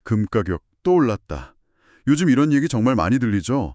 금 가격 또 올랐다. 요즘 이런 얘기 정말 많이 들리죠?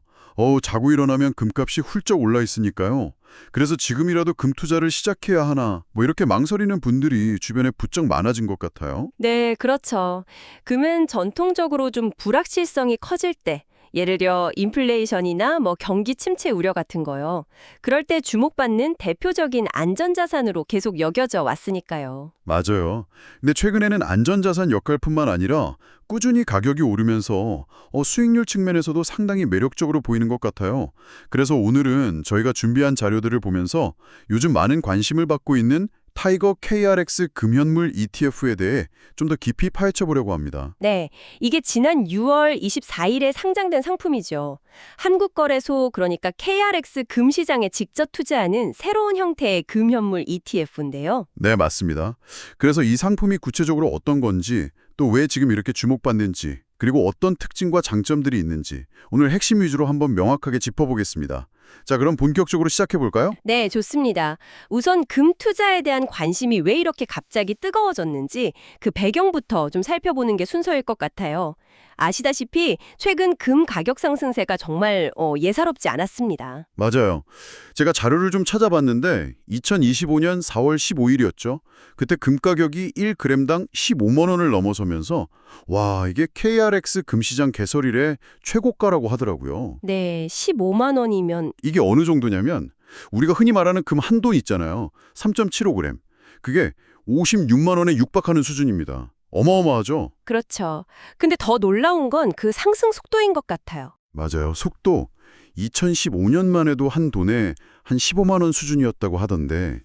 자고 일어나면 금값이 훌쩍 올라 있으니까요. 그래서 지금이라도 금 투자를 시작해야 하나, 뭐 이렇게 망설이는 분들이 주변에 부쩍 많아진 것 같아요. 네, 그렇죠. 금은 전통적으로 좀 불확실성이 커질 때, 예를 들어 인플레이션이나 뭐 경기 침체 우려 같은 거요. 그럴 때 주목받는 대표적인 안전자산으로 계속 여겨져 왔으니까요. 맞아요. 근데 최근에는 안전자산 역할뿐만 아니라 꾸준히 가격이 오르면서 수익률 측면에서도 상당히 매력적으로 보이는 것 같아요. 그래서 오늘은 저희가 준비한 자료들을 보면서 요즘 많은 관심을 받고 있는 타이거 KRX 금현물 ETF에 대해 좀 더 깊이 파헤쳐 보려고 합니다. 네, 이게 지난 6월 24일에 상장된 상품이죠. 한국거래소 그러니까 KRX 금시장에 직접 투자하는 새로운 형태의 금현물 ETF인데요. 네, 맞습니다. 그래서 이 상품이 구체적으로 어떤 건지, 또 왜 지금 이렇게 주목받는지, 그리고 어떤 특징과 장점들이 있는지 오늘 핵심 위주로 한번 명확하게 짚어보겠습니다. 자, 그럼 본격적으로 시작해 볼까요? 네, 좋습니다. 우선 금 투자에 대한 관심이 왜 이렇게 갑자기 뜨거워졌는지 그 배경부터 좀 살펴보는 게 순서일 것 같아요. 아시다시피 최근 금 가격 상승세가 정말 예사롭지 않았습니다. 맞아요. 제가 자료를 좀 찾아봤는데 2025년 4월 15일이었죠. 그때 금 가격이 1g당 15만 원을 넘어서면서 와, 이게 KRX 금시장 개설 이래 최고가라고 하더라고요. 네, 15만 원이면 이게 어느 정도냐면 우리가 흔히 말하는 금 한 돈 있잖아요. 3.75g. 그게 56만 원에 육박하는 수준입니다. 어마어마하죠? 그렇죠. 근데 더 놀라운 건 그 상승 속도인 것 같아요. 맞아요. 속도 2015년만 해도 한 돈에 한 15만 원 수준이었다고 하던데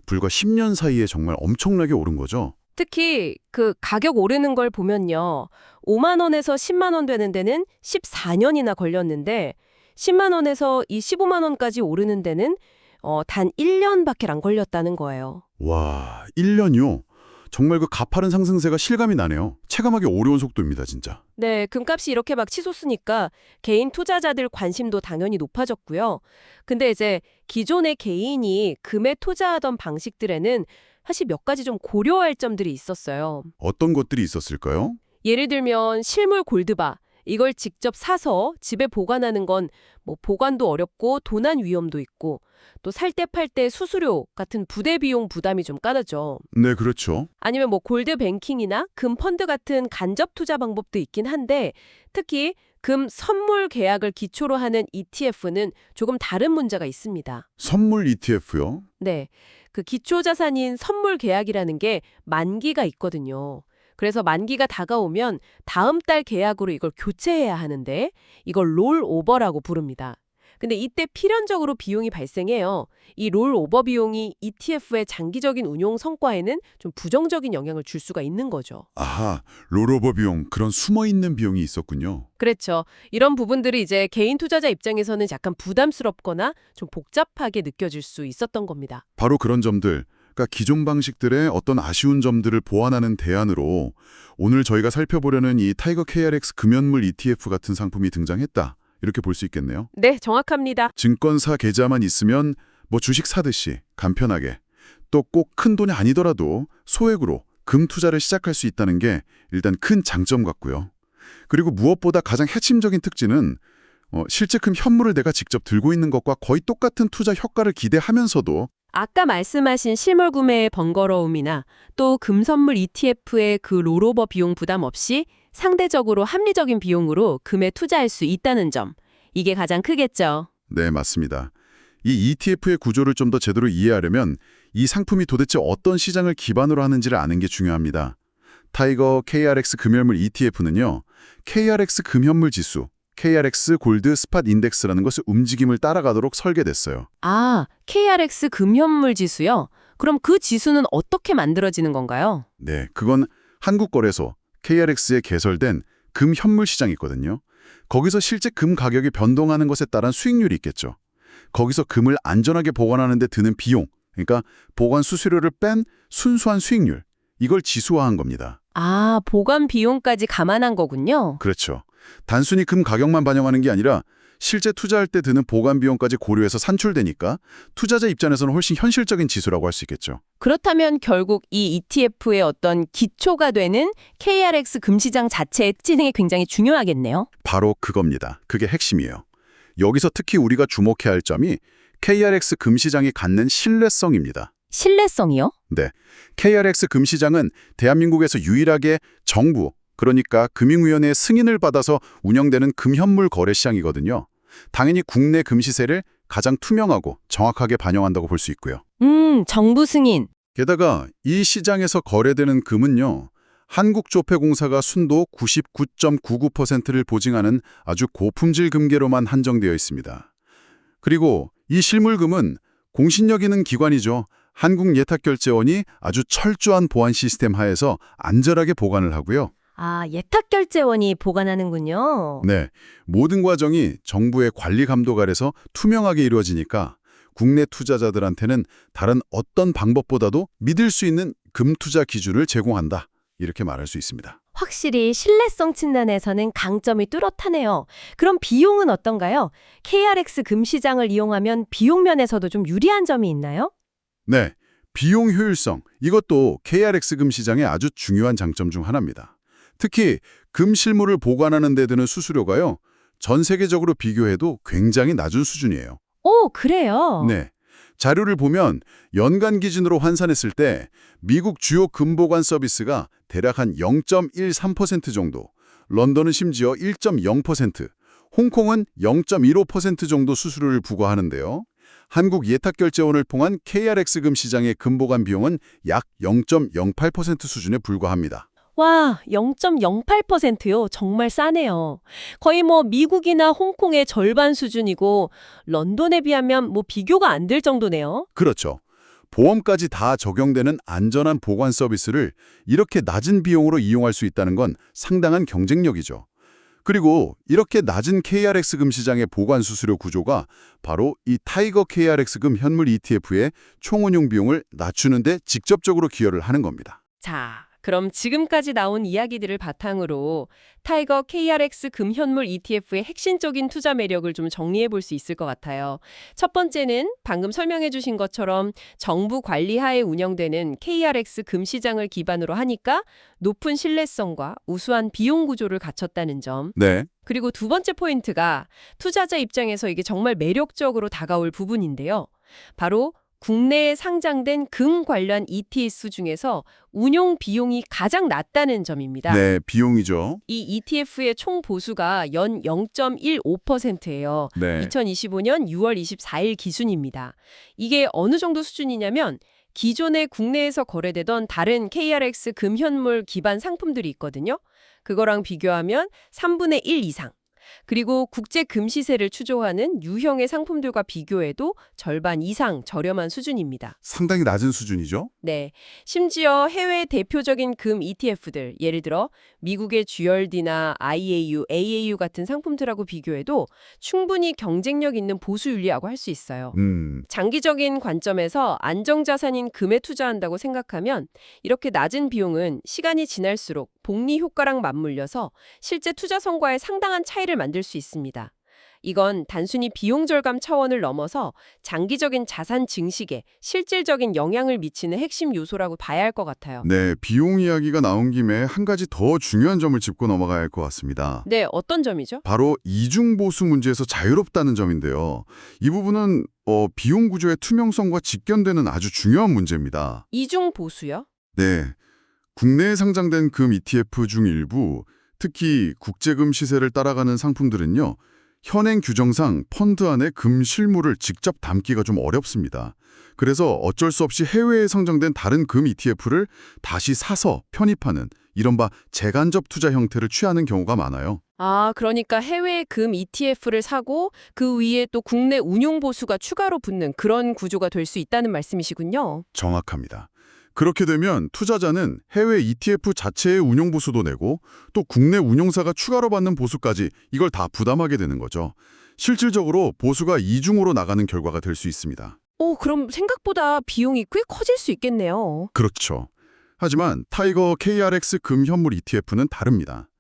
불과 10년 사이에 정말 엄청나게 오른 거죠. 특히 그 가격 오르는 걸 보면요. 5만 원에서 10만 원 되는 데는 14년이나 걸렸는데 10만 원에서 이 15만 원까지 오르는 데는 단 1년밖에 안 걸렸다는 거예요. 와, 1년이요? 정말 그 가파른 상승세가 실감이 나네요. 체감하기 어려운 속도입니다, 진짜. 네, 금값이 이렇게 막 치솟으니까 개인 투자자들 관심도 당연히 높아졌고요. 근데 이제 기존의 개인이 금에 투자하던 방식들에는 사실 몇 가지 좀 고려할 점들이 있었어요. 어떤 것들이 있었을까요? 예를 들면 실물 골드바, 이걸 직접 사서 집에 보관하는 건 뭐 보관도 어렵고 도난 위험도 있고 또 살 때 팔 때 수수료 같은 부대 비용 부담이 좀 까다죠. 네, 그렇죠. 아니면 뭐 골드 뱅킹이나 금 펀드 같은 간접 투자 방법도 있긴 한데 특히 금 선물 계약을 기초로 하는 ETF는 조금 다른 문제가 있습니다. 선물 ETF요? 네. 그 기초 자산인 선물 계약이라는 게 만기가 있거든요. 그래서 만기가 다가오면 다음 달 계약으로 이걸 교체해야 하는데 이걸 롤오버라고 부릅니다. 근데 이때 필연적으로 비용이 발생해요. 이 롤오버 비용이 ETF의 장기적인 운용 성과에는 좀 부정적인 영향을 줄 수가 있는 거죠. 아하, 롤오버 비용, 그런 숨어있는 비용이 있었군요. 그렇죠. 이런 부분들이 이제 개인 투자자 입장에서는 약간 부담스럽거나 좀 복잡하게 느껴질 수 있었던 겁니다. 바로 그런 점들, 그러니까 기존 방식들의 어떤 아쉬운 점들을 보완하는 대안으로 오늘 저희가 살펴보려는 이 타이거 KRX 금연물 ETF 같은 상품이 등장했다. 이렇게 볼 수 있겠네요. 네, 정확합니다. 증권사 계좌만 있으면 뭐 주식 사듯이 간편하게 또 꼭 큰 돈이 아니더라도 소액으로 금 투자를 시작할 수 있다는 게 일단 큰 장점 같고요. 그리고 무엇보다 가장 핵심적인 특징은 실제 금 현물을 내가 직접 들고 있는 것과 거의 똑같은 투자 효과를 기대하면서도 아까 말씀하신 실물 구매의 번거로움이나 또 금선물 ETF의 그 롤오버 비용 부담 없이 상대적으로 합리적인 비용으로 금에 투자할 수 있다는 점. 이게 가장 크겠죠. 네, 맞습니다. 이 ETF의 구조를 좀 더 제대로 이해하려면 이 상품이 도대체 어떤 시장을 기반으로 하는지를 아는 게 중요합니다. 타이거 KRX 금현물 ETF는요. KRX 금현물 지수, KRX 골드 스팟 인덱스라는 것의 움직임을 따라가도록 설계됐어요. 아, KRX 금현물 지수요? 그럼 그 지수는 어떻게 만들어지는 건가요? 네, 그건 한국거래소 KRX에 개설된 금 현물 시장이 있거든요. 거기서 실제 금 가격이 변동하는 것에 따른 수익률이 있겠죠. 거기서 금을 안전하게 보관하는 데 드는 비용, 그러니까 보관 수수료를 뺀 순수한 수익률, 이걸 지수화한 겁니다. 아, 보관 비용까지 감안한 거군요. 그렇죠. 단순히 금 가격만 반영하는 게 아니라 실제 투자할 때 드는 보관 비용까지 고려해서 산출되니까 투자자 입장에서는 훨씬 현실적인 지수라고 할 수 있겠죠. 그렇다면 결국 이 ETF의 어떤 기초가 되는 KRX 금시장 자체의 진행이 굉장히 중요하겠네요. 바로 그겁니다. 그게 핵심이에요. 여기서 특히 우리가 주목해야 할 점이 KRX 금시장이 갖는 신뢰성입니다. 신뢰성이요? 네, KRX 금시장은 대한민국에서 유일하게 정부, 그러니까 금융위원회의 승인을 받아서 운영되는 금현물 거래 시장이거든요. 당연히 국내 금시세를 가장 투명하고 정확하게 반영한다고 볼 수 있고요. 정부 승인. 게다가 이 시장에서 거래되는 금은요, 한국조폐공사가 순도 99.99%를 보증하는 아주 고품질 금괴로만 한정되어 있습니다. 그리고 이 실물금은 공신력 있는 기관이죠. 한국예탁결제원이 아주 철저한 보안 시스템 하에서 안전하게 보관을 하고요. 아, 예탁결제원이 보관하는군요. 네, 모든 과정이 정부의 관리 감독 아래서 투명하게 이루어지니까 국내 투자자들한테는 다른 어떤 방법보다도 믿을 수 있는 금투자 기준을 제공한다. 이렇게 말할 수 있습니다. 확실히 신뢰성 측면에서는 강점이 뚜렷하네요. 그럼 비용은 어떤가요? KRX 금시장을 이용하면 비용 면에서도 좀 유리한 점이 있나요? 네, 비용 효율성, 이것도 KRX 금시장의 아주 중요한 장점 중 하나입니다. 특히 금 실물을 보관하는 데 드는 수수료가요, 전 세계적으로 비교해도 굉장히 낮은 수준이에요. 오, 그래요? 네, 자료를 보면 연간 기준으로 환산했을 때 미국 주요 금보관 서비스가 대략 한 0.13% 정도, 런던은 심지어 1.0%, 홍콩은 0.15% 정도 수수료를 부과하는데요. 한국 예탁결제원을 통한 KRX 금시장의 금보관 비용은 약 0.08% 수준에 불과합니다. 와, 0.08%요? 정말 싸네요. 거의 미국이나 홍콩의 절반 수준이고 런던에 비하면 비교가 안 될 정도네요. 그렇죠. 보험까지 다 적용되는 안전한 보관 서비스를 이렇게 낮은 비용으로 이용할 수 있다는 건 상당한 경쟁력이죠. 그리고 이렇게 낮은 KRX 금시장의 보관 수수료 구조가 바로 이 타이거 KRX 금 현물 ETF의 총운용 비용을 낮추는 데 직접적으로 기여를 하는 겁니다. 자, 그럼 지금까지 나온 이야기들을 바탕으로 타이거 KRX 금현물 ETF의 핵심적인 투자 매력을 좀 정리해 볼 수 있을 것 같아요. 첫 번째는 방금 설명해 주신 것처럼 정부 관리 하에 운영되는 KRX 금시장을 기반으로 하니까 높은 신뢰성과 우수한 비용 구조를 갖췄다는 점. 네, 그리고 두 번째 포인트가 투자자 입장에서 이게 정말 매력적으로 다가올 부분인데요. 바로 국내에 상장된 금 관련 ETF 중에서 운용 비용이 가장 낮다는 점입니다. 네, 비용이죠. 이 ETF의 총 보수가 연 0.15%예요. 네. 2025년 6월 24일 기준입니다. 이게 어느 정도 수준이냐면 기존에 국내에서 거래되던 다른 KRX 금현물 기반 상품들이 있거든요. 그거랑 비교하면 3분의 1 이상. 그리고 국제 금시세를 추종하는 유형의 상품들과 비교해도 절반 이상 저렴한 수준입니다. 상당히 낮은 수준이죠. 네, 심지어 해외 대표적인 금 ETF들, 예를 들어 미국의 GLD나 IAU, AAU 같은 상품들하고 비교해도 충분히 경쟁력 있는 보수윤리라고 할 수 있어요. 장기적인 관점에서 안정자산인 금에 투자한다고 생각하면 이렇게 낮은 비용은 시간이 지날수록 복리 효과랑 맞물려서 실제 투자 성과에 상당한 차이를 만들 수 있습니다. 이건 단순히 비용 절감 차원을 넘어서 장기적인 자산 증식에 실질적인 영향을 미치는 핵심 요소라고 봐야 할 것 같아요. 네, 비용 이야기가 나온 김에 한 가지 더 중요한 점을 짚고 넘어가야 할 것 같습니다. 네, 어떤 점이죠? 바로 이중보수 문제에서 자유롭다는 점인데요. 이 부분은 비용 구조의 투명성과 직견되는 아주 중요한 문제입니다. 이중 보수요? 네, 국내에 상장된 금 ETF 중 일부, 특히 국제금 시세를 따라가는 상품들은요, 현행 규정상 펀드 안에 금 실물을 직접 담기가 좀 어렵습니다. 그래서 어쩔 수 없이 해외에 상장된 다른 금 ETF를 다시 사서 편입하는 이른바 재간접 투자 형태를 취하는 경우가 많아요. 아, 그러니까 해외 금 ETF를 사고 그 위에 또 국내 운용 보수가 추가로 붙는 그런 구조가 될 수 있다는 말씀이시군요. 정확합니다. 그렇게 되면 투자자는 해외 ETF 자체의 운용 보수도 내고 또 국내 운용사가 추가로 받는 보수까지 이걸 다 부담하게 되는 거죠. 실질적으로 보수가 이중으로 나가는 결과가 될 수 있습니다. 그럼 생각보다 비용이 꽤 커질 수 있겠네요. 그렇죠. 하지만 타이거 KRX 금 현물 ETF는 다릅니다.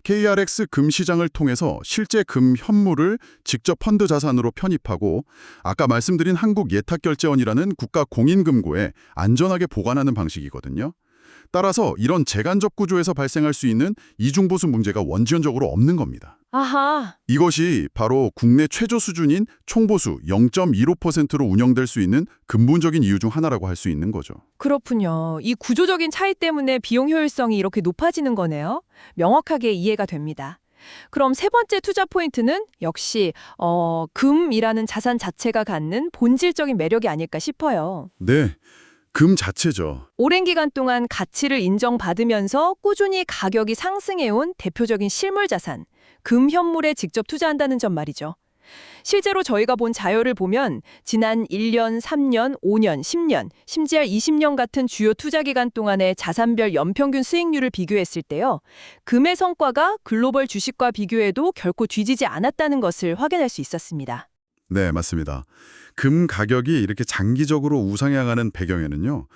KRX 금 시장을 통해서 실제 금 현물을 직접 펀드 자산으로 편입하고 아까 말씀드린 한국예탁결제원이라는 국가 공인금고에 안전하게 보관하는 방식이거든요. 따라서 이런 재간접 구조에서 발생할 수 있는 이중보수 문제가 원천적으로 없는 겁니다. 아하, 이것이 바로 국내 최저 수준인 총보수 0.15%로 운영될 수 있는 근본적인 이유 중 하나라고 할 수 있는 거죠. 그렇군요. 이 구조적인 차이 때문에 비용 효율성이 이렇게 높아지는 거네요. 명확하게 이해가 됩니다. 그럼 세 번째 투자 포인트는 역시 금이라는 자산 자체가 갖는 본질적인 매력이 아닐까 싶어요. 네, 금 자체죠. 오랜 기간 동안 가치를 인정받으면서 꾸준히 가격이 상승해온 대표적인 실물 자산, 금 현물에 직접 투자한다는 점 말이죠. 실제로 저희가 본 자료를 보면 지난 1년, 3년, 5년, 10년, 심지어 20년 같은 주요 투자 기간 동안의 자산별 연평균 수익률을 비교했을 때요. 금의 성과가 글로벌 주식과 비교해도 결코 뒤지지 않았다는 것을 확인할 수 있었습니다. 네, 맞습니다. 금 가격이 이렇게 장기적으로 우상향하는 배경에는요.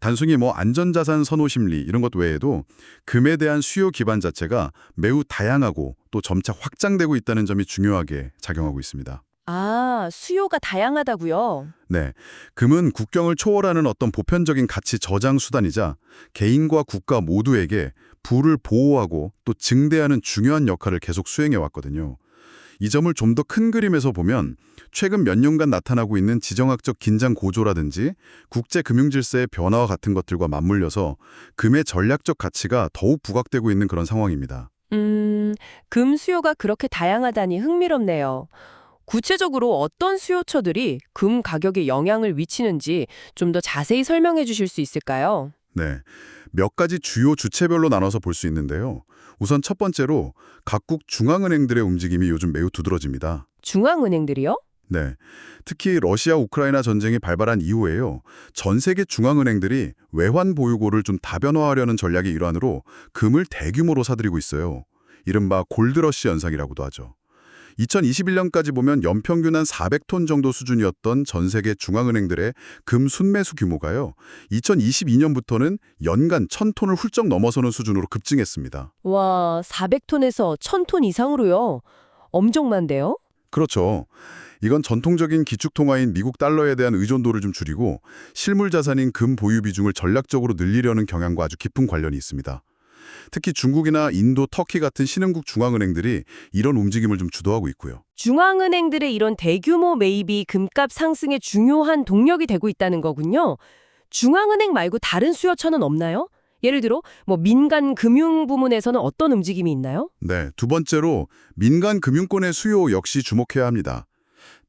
단순히 안전자산 선호 심리 이런 것 외에도 금에 대한 수요 기반 자체가 매우 다양하고 또 점차 확장되고 있다는 점이 중요하게 작용하고 있습니다. 아, 수요가 다양하다고요? 네, 금은 국경을 초월하는 어떤 보편적인 가치 저장 수단이자 개인과 국가 모두에게 부를 보호하고 또 증대하는 중요한 역할을 계속 수행해 왔거든요. 이 점을 좀 더 큰 그림에서 보면 최근 몇 년간 나타나고 있는 지정학적 긴장 고조라든지 국제 금융 질서의 변화와 같은 것들과 맞물려서 금의 전략적 가치가 더욱 부각되고 있는 그런 상황입니다. 금 수요가 그렇게 다양하다니 흥미롭네요. 구체적으로 어떤 수요처들이 금 가격에 영향을 미치는지 좀 더 자세히 설명해 주실 수 있을까요? 네, 몇 가지 주요 주체별로 나눠서 볼 수 있는데요. 우선 첫 번째로 각국 중앙은행들의 움직임이 요즘 매우 두드러집니다. 중앙은행들이요? 네, 특히 러시아 우크라이나 전쟁이 발발한 이후에요. 전 세계 중앙은행들이 외환 보유고를 좀 다변화하려는 전략의 일환으로 금을 대규모로 사들이고 있어요. 이른바 골드러시 현상이라고도 하죠. 2021년까지 보면 연평균 한 400톤 정도 수준이었던 전 세계 중앙은행들의 금 순매수 규모가요. 2022년부터는 연간 1000톤을 훌쩍 넘어서는 수준으로 급증했습니다. 와, 400톤에서 1000톤 이상으로요? 엄청 많은데요? 그렇죠. 이건 전통적인 기축통화인 미국 달러에 대한 의존도를 좀 줄이고 실물 자산인 금 보유 비중을 전략적으로 늘리려는 경향과 아주 깊은 관련이 있습니다. 특히 중국이나 인도, 터키 같은 신흥국 중앙은행들이 이런 움직임을 좀 주도하고 있고요. 중앙은행들의 이런 대규모 매입이 금값 상승에 중요한 동력이 되고 있다는 거군요. 중앙은행 말고 다른 수요처는 없나요? 예를 들어 민간 금융 부문에서는 어떤 움직임이 있나요? 네, 두 번째로 민간 금융권의 수요 역시 주목해야 합니다.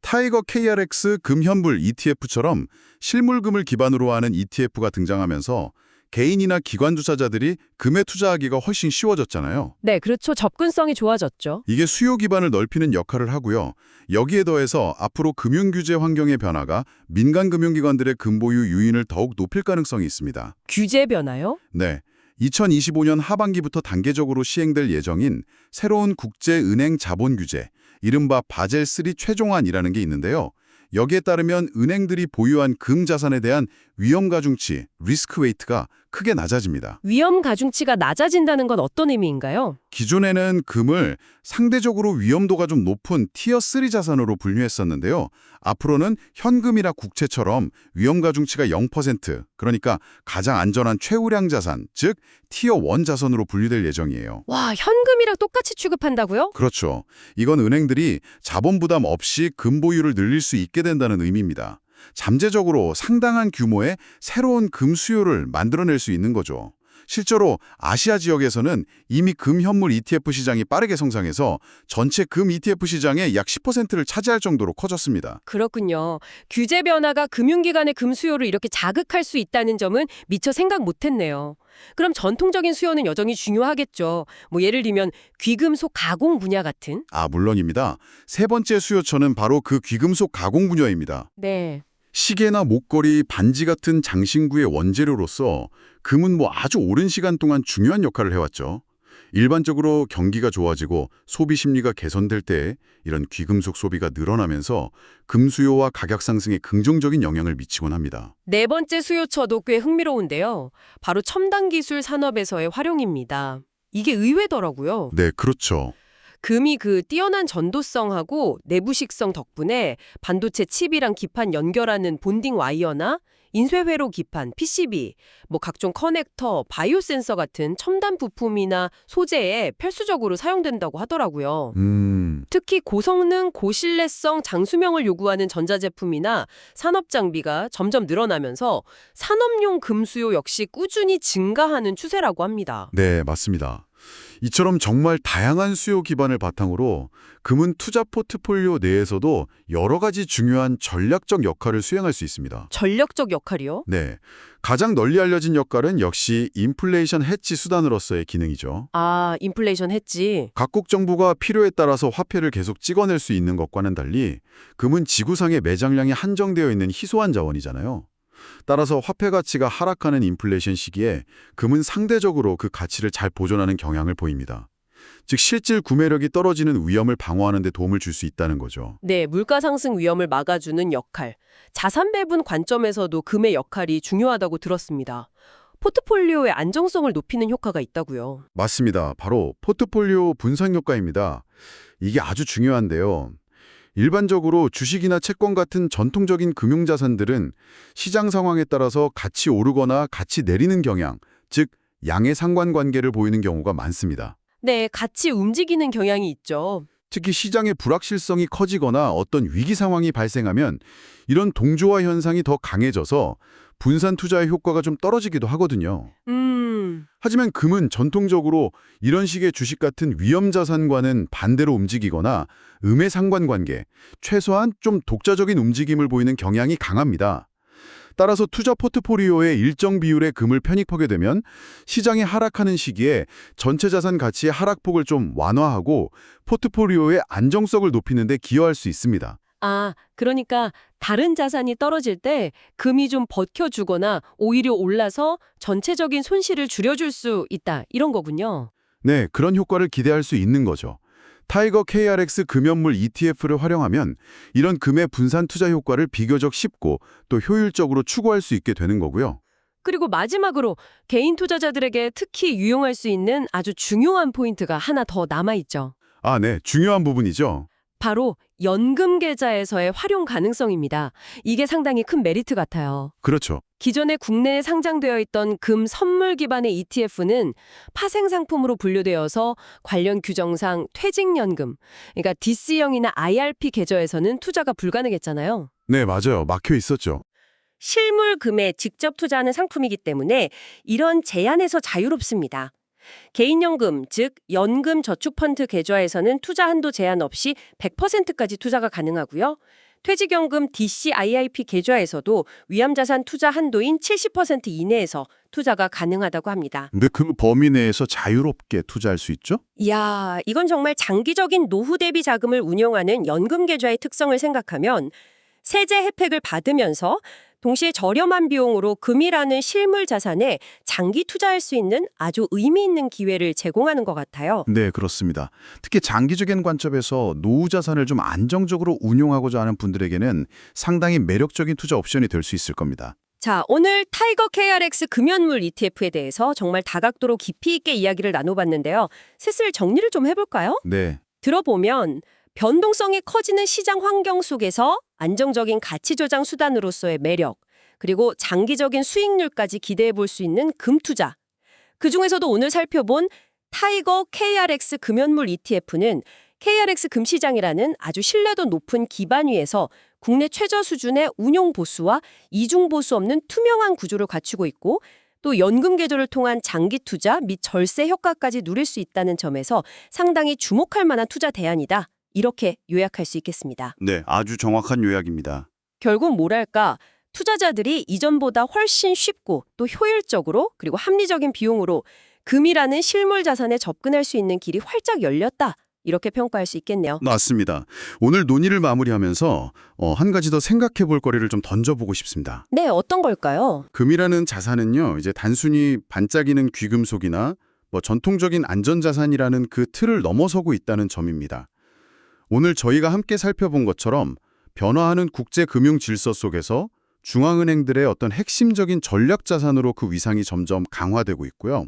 타이거 KRX 금현불 ETF처럼 실물금을 기반으로 하는 ETF가 등장하면서 개인이나 기관 투자자들이 금에 투자하기가 훨씬 쉬워졌잖아요. 네, 그렇죠. 접근성이 좋아졌죠. 이게 수요 기반을 넓히는 역할을 하고요. 여기에 더해서 앞으로 금융규제 환경의 변화가 민간 금융기관들의 금보유 유인을 더욱 높일 가능성이 있습니다. 규제 변화요? 네, 2025년 하반기부터 단계적으로 시행될 예정인 새로운 국제은행 자본규제, 이른바 바젤3 최종안이라는 게 있는데요. 여기에 따르면 은행들이 보유한 금 자산에 대한 위험 가중치, 리스크 웨이트가 크게 낮아집니다. 위험 가중치가 낮아진다는 건 어떤 의미인가요? 기존에는 금을 상대적으로 위험도가 좀 높은 티어 3 자산으로 분류했었는데요. 앞으로는 현금이나 국채처럼 위험 가중치가 0%, 그러니까 가장 안전한 최우량 자산, 즉 티어 1 자산으로 분류될 예정이에요. 와, 현금이랑 똑같이 취급한다고요? 그렇죠. 이건 은행들이 자본 부담 없이 금 보유를 늘릴 수 있게 된다는 의미입니다. 잠재적으로 상당한 규모의 새로운 금 수요를 만들어낼 수 있는 거죠. 실제로 아시아 지역에서는 이미 금 현물 ETF 시장이 빠르게 성장해서 전체 금 ETF 시장의 약 10%를 차지할 정도로 커졌습니다. 그렇군요. 규제 변화가 금융기관의 금 수요를 이렇게 자극할 수 있다는 점은 미처 생각 못했네요. 그럼 전통적인 수요는 여전히 중요하겠죠. 예를 들면 귀금속 가공 분야 같은? 물론입니다. 세 번째 수요처는 바로 그 귀금속 가공 분야입니다. 네. 시계나 목걸이, 반지 같은 장신구의 원재료로서 금은 아주 오랜 시간 동안 중요한 역할을 해왔죠. 일반적으로 경기가 좋아지고 소비 심리가 개선될 때 이런 귀금속 소비가 늘어나면서 금 수요와 가격 상승에 긍정적인 영향을 미치곤 합니다. 네 번째 수요처도 꽤 흥미로운데요. 바로 첨단 기술 산업에서의 활용입니다. 이게 의외더라고요. 네, 그렇죠. 금이 그 뛰어난 전도성하고 내부식성 덕분에 반도체 칩이랑 기판 연결하는 본딩 와이어나 인쇄회로 기판, PCB, 뭐 각종 커넥터, 바이오 센서 같은 첨단 부품이나 소재에 필수적으로 사용된다고 하더라고요. 특히 고성능, 고신뢰성, 장수명을 요구하는 전자제품이나 산업 장비가 점점 늘어나면서 산업용 금 수요 역시 꾸준히 증가하는 추세라고 합니다. 네, 맞습니다. 이처럼 정말 다양한 수요 기반을 바탕으로 금은 투자 포트폴리오 내에서도 여러 가지 중요한 전략적 역할을 수행할 수 있습니다. 전략적 역할이요? 네, 가장 널리 알려진 역할은 역시 인플레이션 해지 수단으로서의 기능이죠. 아, 인플레이션 했지. 각국 정부가 필요에 따라서 화폐를 계속 찍어낼 수 있는 것과는 달리 금은 지구상의 매장량이 한정되어 있는 희소한 자원이잖아요. 따라서 화폐 가치가 하락하는 인플레이션 시기에 금은 상대적으로 그 가치를 잘 보존하는 경향을 보입니다. 즉 실질 구매력이 떨어지는 위험을 방어하는 데 도움을 줄 수 있다는 거죠. 네, 물가 상승 위험을 막아주는 역할. 자산 배분 관점에서도 금의 역할이 중요하다고 들었습니다. 포트폴리오의 안정성을 높이는 효과가 있다고요. 맞습니다. 바로 포트폴리오 분산 효과입니다. 이게 아주 중요한데요. 일반적으로 주식이나 채권 같은 전통적인 금융자산들은 시장 상황에 따라서 같이 오르거나 같이 내리는 경향, 즉 양의 상관관계를 보이는 경우가 많습니다. 네, 같이 움직이는 경향이 있죠. 특히 시장의 불확실성이 커지거나 어떤 위기 상황이 발생하면 이런 동조화 현상이 더 강해져서 분산 투자의 효과가 좀 떨어지기도 하거든요. 하지만 금은 전통적으로 이런 식의 주식 같은 위험 자산과는 반대로 움직이거나 음의 상관관계, 최소한 좀 독자적인 움직임을 보이는 경향이 강합니다. 따라서 투자 포트폴리오의 일정 비율의 금을 편입하게 되면 시장이 하락하는 시기에 전체 자산 가치의 하락폭을 좀 완화하고 포트폴리오의 안정성을 높이는 데 기여할 수 있습니다. 아, 그러니까 다른 자산이 떨어질 때 금이 좀 버텨주거나 오히려 올라서 전체적인 손실을 줄여줄 수 있다, 이런 거군요. 네, 그런 효과를 기대할 수 있는 거죠. 타이거 KRX 금연물 ETF를 활용하면 이런 금의 분산 투자 효과를 비교적 쉽고 또 효율적으로 추구할 수 있게 되는 거고요. 그리고 마지막으로 개인 투자자들에게 특히 유용할 수 있는 아주 중요한 포인트가 하나 더 남아있죠. 아, 네, 중요한 부분이죠. 바로 연금 계좌에서의 활용 가능성입니다. 이게 상당히 큰 메리트 같아요. 그렇죠. 기존에 국내에 상장되어 있던 금 선물 기반의 ETF는 파생 상품으로 분류되어서 관련 규정상 퇴직연금, 그러니까 DC형이나 IRP 계좌에서는 투자가 불가능했잖아요. 네, 맞아요. 막혀 있었죠. 실물 금에 직접 투자하는 상품이기 때문에 이런 제한에서 자유롭습니다. 개인연금, 즉 연금 저축펀드 계좌에서는 투자 한도 제한 없이 100%까지 투자가 가능하고요. 퇴직연금 DC IIP 계좌에서도 위험자산 투자 한도인 70% 이내에서 투자가 가능하다고 합니다. 근데 그 범위 내에서 자유롭게 투자할 수 있죠? 이야, 이건 정말 장기적인 노후 대비 자금을 운용하는 연금 계좌의 특성을 생각하면 세제 혜택을 받으면서 동시에 저렴한 비용으로 금이라는 실물 자산에 장기 투자할 수 있는 아주 의미 있는 기회를 제공하는 것 같아요. 네, 그렇습니다. 특히 장기적인 관점에서 노후 자산을 좀 안정적으로 운용하고자 하는 분들에게는 상당히 매력적인 투자 옵션이 될 수 있을 겁니다. 자, 오늘 타이거 KRX 금연물 ETF에 대해서 정말 다각도로 깊이 있게 이야기를 나눠봤는데요. 슬슬 정리를 좀 해볼까요? 네, 들어보면 변동성이 커지는 시장 환경 속에서 안정적인 가치 조장 수단으로서의 매력, 그리고 장기적인 수익률까지 기대해 볼 수 있는 금 투자. 그중에서도 오늘 살펴본 타이거 KRX 금연물 ETF는 KRX 금시장이라는 아주 신뢰도 높은 기반 위에서 국내 최저 수준의 운용 보수와 이중 보수 없는 투명한 구조를 갖추고 있고 또 연금 계조를 통한 장기 투자 및 절세 효과까지 누릴 수 있다는 점에서 상당히 주목할 만한 투자 대안이다. 이렇게 요약할 수 있겠습니다. 네, 아주 정확한 요약입니다. 결국 뭐랄까, 투자자들이 이전보다 훨씬 쉽고 또 효율적으로 그리고 합리적인 비용으로 금이라는 실물 자산에 접근할 수 있는 길이 활짝 열렸다. 이렇게 평가할 수 있겠네요. 맞습니다. 오늘 논의를 마무리하면서 한 가지 더 생각해 볼 거리를 좀 던져보고 싶습니다. 네, 어떤 걸까요? 금이라는 자산은요, 이제 단순히 반짝이는 귀금속이나 전통적인 안전자산이라는 그 틀을 넘어서고 있다는 점입니다. 오늘 저희가 함께 살펴본 것처럼 변화하는 국제 금융 질서 속에서 중앙은행들의 어떤 핵심적인 전략 자산으로 그 위상이 점점 강화되고 있고요.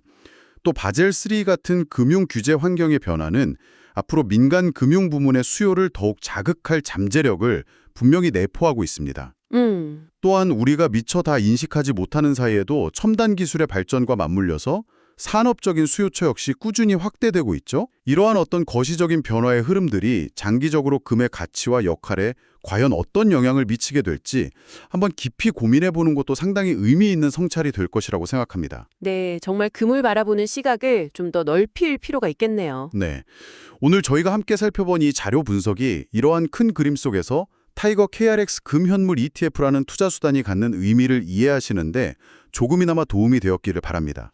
또 바젤3 같은 금융 규제 환경의 변화는 앞으로 민간 금융 부문의 수요를 더욱 자극할 잠재력을 분명히 내포하고 있습니다. 또한 우리가 미처 다 인식하지 못하는 사이에도 첨단 기술의 발전과 맞물려서 산업적인 수요처 역시 꾸준히 확대되고 있죠. 이러한 어떤 거시적인 변화의 흐름들이 장기적으로 금의 가치와 역할에 과연 어떤 영향을 미치게 될지 한번 깊이 고민해보는 것도 상당히 의미 있는 성찰이 될 것이라고 생각합니다. 네, 정말 금을 바라보는 시각을 좀 더 넓힐 필요가 있겠네요. 네, 오늘 저희가 함께 살펴본 이 자료 분석이 이러한 큰 그림 속에서 타이거 KRX 금현물 ETF라는 투자 수단이 갖는 의미를 이해하시는데 조금이나마 도움이 되었기를 바랍니다.